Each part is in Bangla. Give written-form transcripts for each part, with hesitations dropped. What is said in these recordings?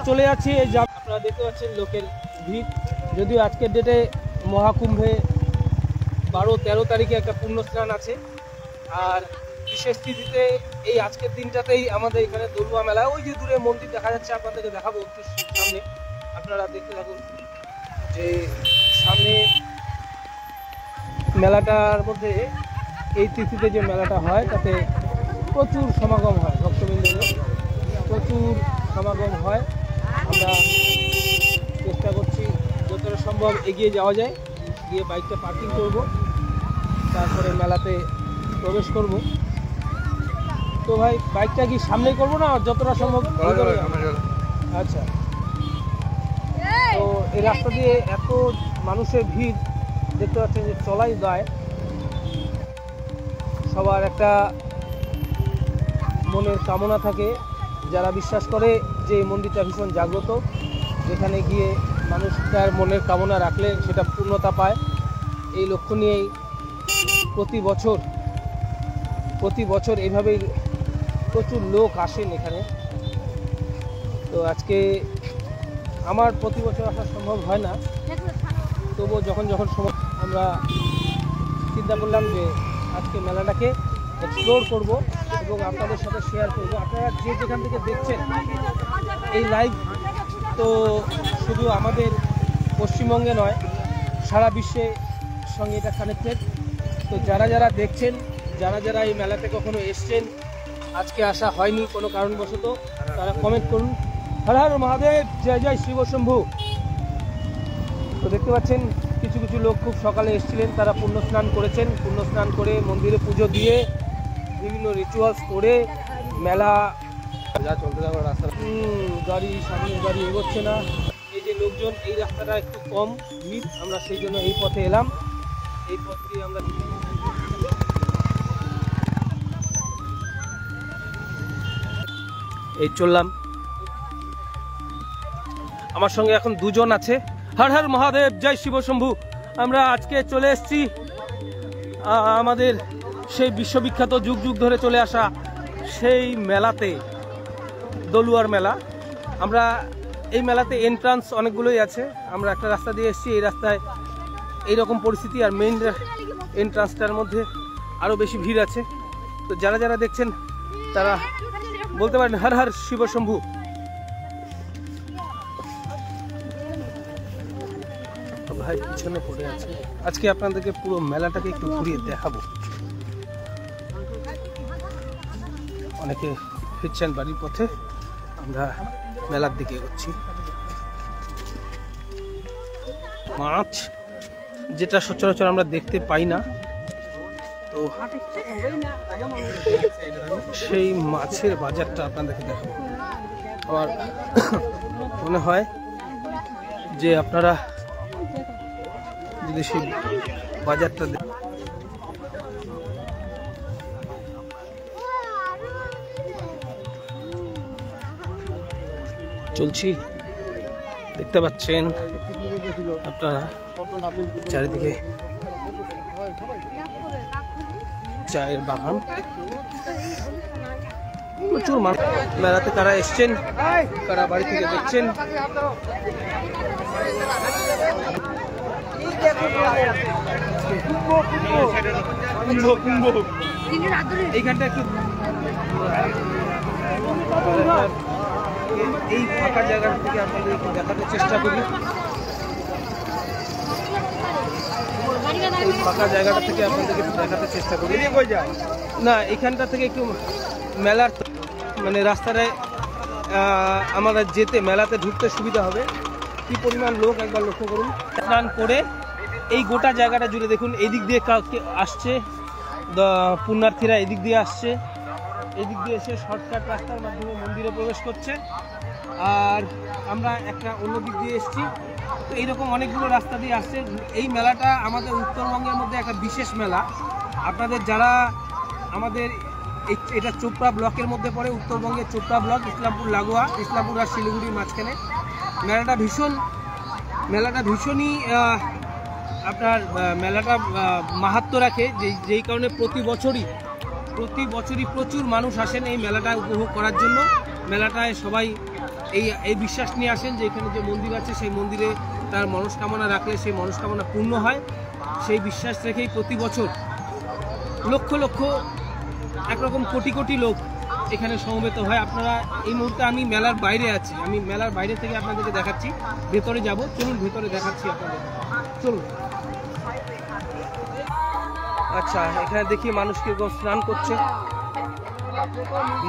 চলে যাচ্ছি। এই যে আপনারা দেখতে পাচ্ছেন লোকের ভিড়, যদিও আজকের ডেটে মহাকুম্ভে 12-13 তারিখে একটা পুণ্য স্নান আছে। আর বিশেষ তিথিতে এই আজকের দিনটাতেই আমাদের এখানে দলুয়া মেলা, ওই যে দূরে মন্দির দেখা যাচ্ছে, আপনাদেরকে দেখাবো একটু সামনে, আপনারা দেখতে থাকুন। যে সামনে মেলাটার মধ্যে এই তিথিতে যে মেলাটা হয় তাতে প্রচুর সমাগম হয়, ভক্তবৃন্দের প্রচুর সমাগম হয়। আমরা চেষ্টা করছি যতটা সম্ভব এগিয়ে যাওয়া যায়, গিয়ে বাইকটা পার্কিং করব, তারপরে মেলাতে প্রবেশ করব। তো ভাই বাইকটা কি সামনেই করবো না যতটা সম্ভব? আচ্ছা, তো এই রাস্তা দিয়ে এত মানুষের ভিড় দেখতে পাচ্ছেন যে চলাই দায়। সবার একটা মনের কামনা থাকে, যারা বিশ্বাস করে যে এই মন্দিরটা ভীষণ জাগ্রত, যেখানে গিয়ে মানুষ তার মনের কামনা রাখলে সেটা পূর্ণতা পায়। এই লক্ষ্য নিয়েই প্রতি বছর এইভাবেই প্রচুর লোক আসেন এখানে। তো আজকে আমার প্রতি বছর আসা সম্ভব হয় না, তবুও যখন সময় আমরা চিন্তা করলাম যে আজকে মেলাটাকে এক্সপ্লোর করব এবং আপনাদের সাথে শেয়ার করব। আপনারা যে যেখান থেকে দেখছেন এই লাইভ, তো শুধু আমাদের পশ্চিমবঙ্গে নয়, সারা বিশ্বের সঙ্গে এটা কানেক্টেড। তো যারা দেখছেন, যারা এই মেলাতে কখনো এসছেন, আজকে আসা হয়নি কোনো কারণবশত, তারা কমেন্ট করুন। হর হর মহাদেব, জয় জয় শিব শম্ভু। তো দেখতে পাচ্ছেন কিছু লোক খুব সকালে এসেছিলেন, তারা পুণ্য স্নান করেছেন। পুণ্য স্নান করে মন্দিরে পুজো দিয়ে বিভিন্ন রিচুয়ালস করে মেলা যা চলতে থাকবে। রাস্তা গাড়ি সামনের গাড়ি এগোচ্ছে না, এই যে লোকজন, এই রাস্তাটা একটু কম ভিড়, আমরা সেই জন্য এই পথে এলাম। এই পথ দিয়ে আমরা এই চললাম। আমার সঙ্গে এখন দুজন আছে। হর হর মহাদেব, জয় শিব শম্ভু। আমরা আজকে চলে এসেছি আমাদের সেই বিশ্ববিখ্যাত যুগ ধরে চলে আসা সেই মেলাতে, দলুয়ার মেলা। আমরা এই মেলাতে এন্ট্রান্স অনেকগুলোই আছে, আমরা একটা রাস্তা দিয়ে এসেছি। এই রাস্তায় এইরকম পরিস্থিতি, আর মেইন এন্ট্রান্সটার মধ্যে আরও বেশি ভিড় আছে। তো যারা দেখছেন তারা বলতে পারেন হর হর শিব শম্ভু। ভাই পিছনে পড়ে আছে। আজকে আপনাদেরকে পুরো মেলাটাকে একটু ঘুরিয়ে দেখাবো। অনেকে ফিরছেন বাড়ির পথে, আমরা মেলার দিকে এগোচ্ছি। মাছ যেটা সচরাচর আমরা দেখতে পাই না, তো সেই মাছের বাজারটা আপনাদেরকে দেখাবো। আমার মনে হয় যে আপনারা যদি সেই বাজারটা চলছি, দেখতে পাচ্ছেন আপনারা চারিদিকে চায়ের বাগান, প্রচুর মানুষ মেলাতে। কারা এসছেন, কারা বাড়ি থেকে দেখছেন, এইখানটা একটু এই ফাঁকা জায়গা থেকে আপনাদের একটু দেখাতে চেষ্টা করি। এই ফাঁকা জায়গাটা থেকে আপনাদেরকে একটু দেখাতে চেষ্টা করি। না, এখানটা থেকে একটু মেলার মানে রাস্তাটায় আমাদের যেতে, মেলাতে ঢুকতে সুবিধা হবে। কি পরিমাণ লোক একবার লক্ষ্য করুন। স্নান করে এই গোটা জায়গাটা জুড়ে দেখুন, এদিক দিয়ে আসছে পুণ্যার্থীরা, এদিক দিয়ে আসছে, এদিক দিয়ে এসে শর্টকাট রাস্তার মাধ্যমে মন্দিরে প্রবেশ করছে। আর আমরা একটা অন্য দিক দিয়ে এসেছি। তো এইরকম অনেকগুলো রাস্তা দিয়ে আসছে। এই মেলাটা আমাদের উত্তরবঙ্গের মধ্যে একটা বিশেষ মেলা। আপনাদের যারা আমাদের এটা চোপড়া ব্লকের মধ্যে পড়ে, উত্তরবঙ্গের চোপড়া ব্লক, ইসলামপুর লাগোয়া, ইসলামপুর আর শিলিগুড়ির মাঝখানে। মেলাটা ভীষণই আপনার মেলাটা মাহাত্ম্য রাখে, যেই কারণে প্রতি বছরই প্রচুর মানুষ আসেন এই মেলাটা উপভোগ করার জন্য। মেলাটায় সবাই এই বিশ্বাস নিয়ে আসেন যে এখানে যে মন্দির আছে সেই মন্দিরে তার মনস্কামনা রাখলে সেই মনস্কামনা পূর্ণ হয়। সেই বিশ্বাস রেখেই প্রতি বছর লক্ষ লক্ষ, একরকম কোটি কোটি লোক এখানে সমবেত হয়। আপনারা এই মুহূর্তে আমি মেলার বাইরে আছি, আমি মেলার বাইরে থেকে আপনাদেরকে দেখাচ্ছি, ভেতরে যাব, চলুন ভেতরে দেখাচ্ছি আপনাদের, চলুন। আচ্ছা, এখানে দেখি মানুষ কিরকম স্নান করছে,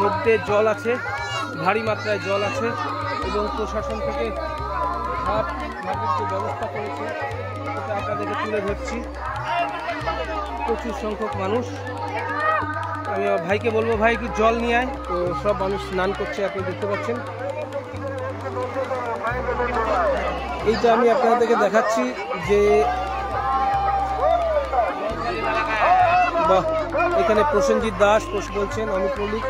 মধ্যে জল আছে, ভারী মাত্রায় জল আছে এবং প্রশাসন থেকে খাপ ভাগের যে ব্যবস্থা করেছে সেটা আপনাদেরকে তুলে ধরছি। প্রচুর সংখ্যক মানুষ। আমি আমার ভাইকে বলবো, ভাই কি জল নিয়ে আয়। তো সব মানুষ স্নান করছে, আপনি দেখতে পাচ্ছেন। এইটা আমি আপনাদেরকে দেখাচ্ছি যে বাহ, এখানে প্রসেনজিৎ দাস বলছেন, অমিত মল্লিক,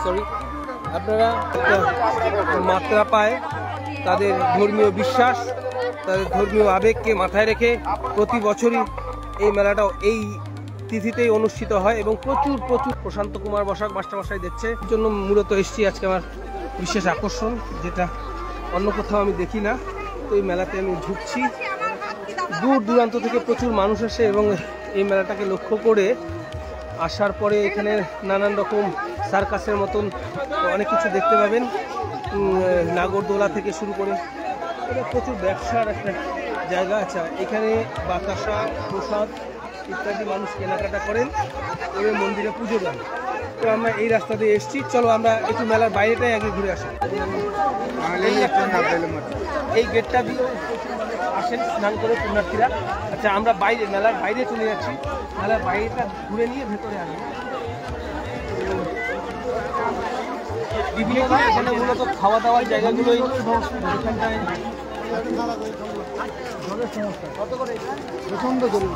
সরি। আপনারা মাত্রা পায় তাদের ধর্মীয় বিশ্বাস, তাদের ধর্মীয় আবেগকে মাথায় রেখে প্রতি বছরই এই মেলাটাও এই তিথিতেই অনুষ্ঠিত হয় এবং প্রচুর প্রচুর। প্রশান্ত কুমার বসাক মাস্টারমশাই দেখছে জন্য মূলত এসেছি আজকে, আমার বিশেষ আকর্ষণ, যেটা অন্য কোথাও আমি দেখি না। তো এই মেলাতে আমি ঢুকছি, দূর দূরান্ত থেকে প্রচুর মানুষ আসে এবং এই মেলাটাকে লক্ষ্য করে আসার পরে এখানে নানান রকম সার্কাসের মতন অনেক কিছু দেখতে পাবেন, নাগরদোলা থেকে শুরু করে। এটা প্রচুর ব্যবসার একটা জায়গা। আচ্ছা, এখানে বাতাসা, প্রসাদ ইত্যাদি মানুষ কেনাকাটা করেন এবং মন্দিরে পুজো দেন। তো আমরা এই রাস্তা দিয়ে এসেছি, চলো আমরা একটু মেলার বাইরেটাই আগে ঘুরে আসি। এই গেটটা দিয়ে আসেন স্নান করে পুণ্যার্থীরা। আচ্ছা, আমরা বাইরে মেলার বাইরে চলে যাচ্ছি, মেলার বাইরেটা ঘুরে নিয়ে ভেতরে আসবো। বিভিন্ন এখানে মূলত খাওয়া দাওয়ার জায়গাগুলোই এখানটায় কত করে প্রচন্ড গরিব।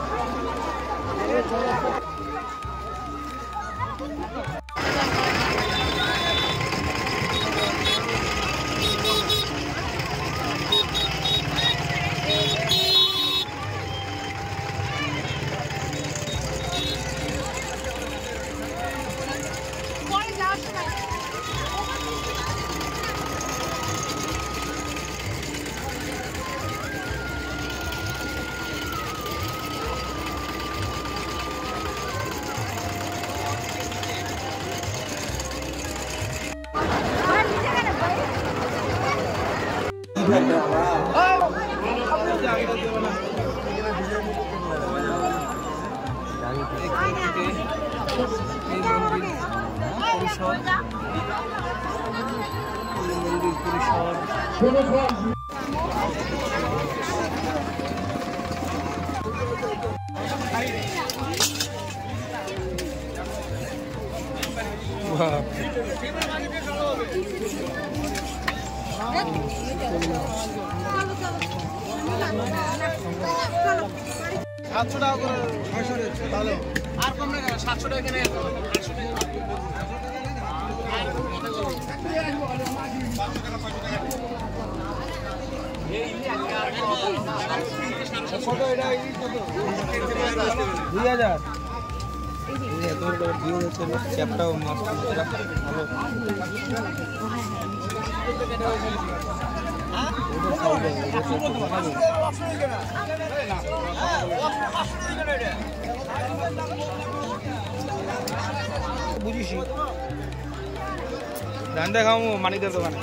মানিকদার দোকানে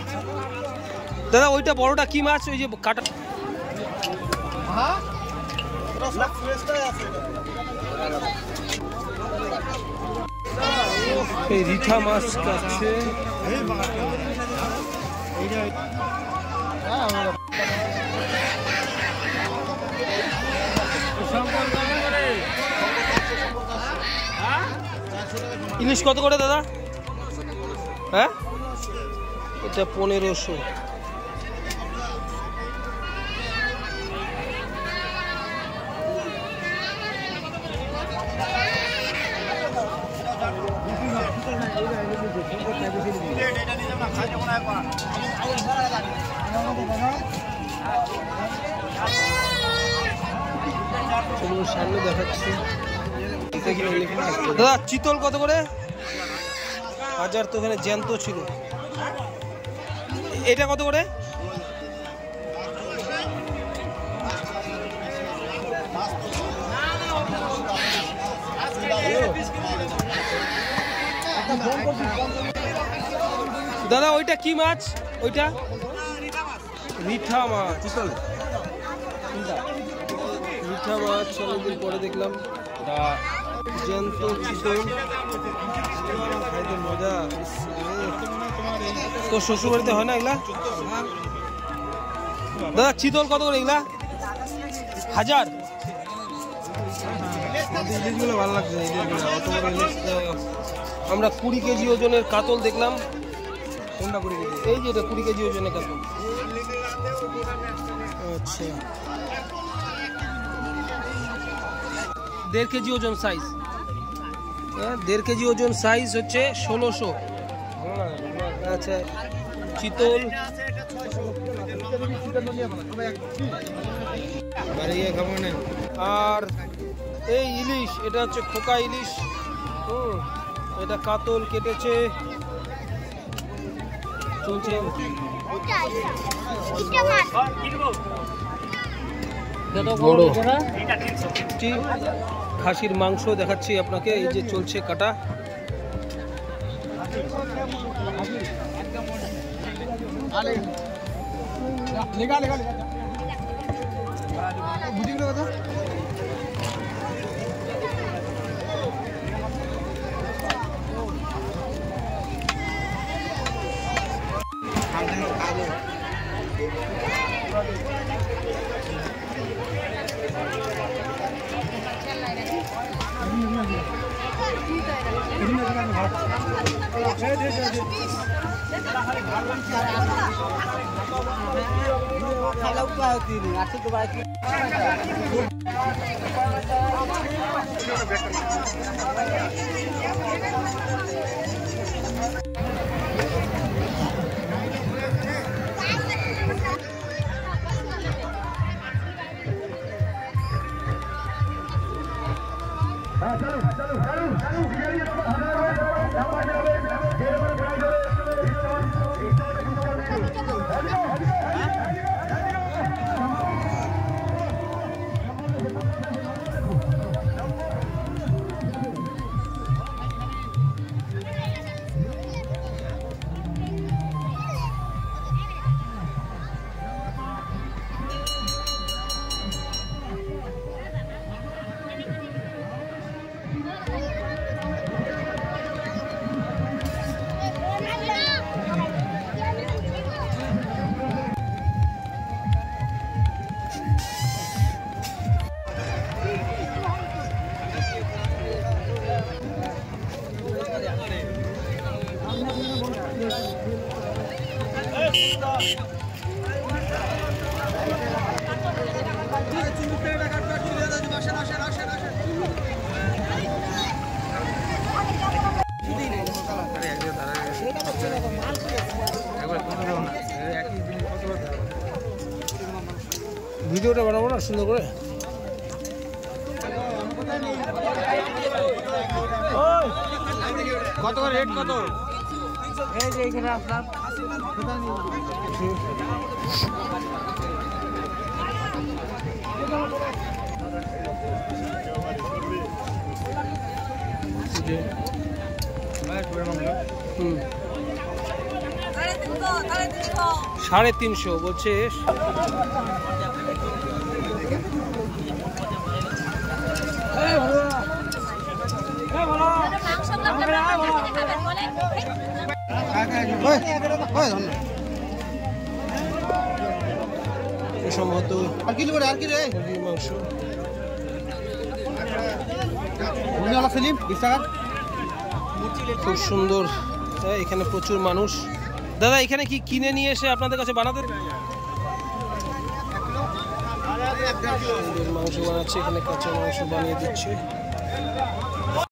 দাদা, ওইটা বড়টা কি মাছ? ওই যে কাটা রিঠা মাছ কাটছে। ইলিশ কত করে দাদা? হ্যাঁ, এটা 1500। সামনে দেখাচ্ছি দাদা, চিতল কত করে? হাজার তো এখানে জ্যান্ত ছিল। এটা কত করে? দাদা ওইটা কি মাছ? ওইটা রিঠা মাছ। রিঠা মাছ অনেকদিন পরে দেখলাম। জ্যান্ত চিতল খাইতে মজা। তো শ্বশুর বাড়িতে হয় না এগুলা? দাদা চিতল কত করে এগুলা? 1000। ইলিশগুলো ভালো লাগছে। আমরা 20 কেজি ওজনের কাতল দেখলাম। কোনটা 20 কেজি? এই যে এটা 20 কেজি ওজনের কাতল। আচ্ছা 1.5 কেজি ওজন সাইজ। 1.5 কেজি ওজন সাইজ হচ্ছে 1600। আচ্ছা চিতল আর এই ইলিশ, এটা হচ্ছে খোকা ইলিশ। এটা কাতল কেটেছে, চলছে। খাসির মাংস দেখাচ্ছি আপনাকে, এই যে চলছে কাটা। ভিডিওটা বানাবো না সুন্দর করে। কত করে রেট কত? এই যে এখানে আসলাম। সাড়ে 350 বলছে। সম্ভবত মাংস। খুব সুন্দর। এখানে প্রচুর মানুষ। দাদা এখানে কি কিনে নিয়ে এসে আপনাদের কাছে বানাতে? মাংস বানাচ্ছে এখানে, কাঁচা মাংস বানিয়ে দিচ্ছে।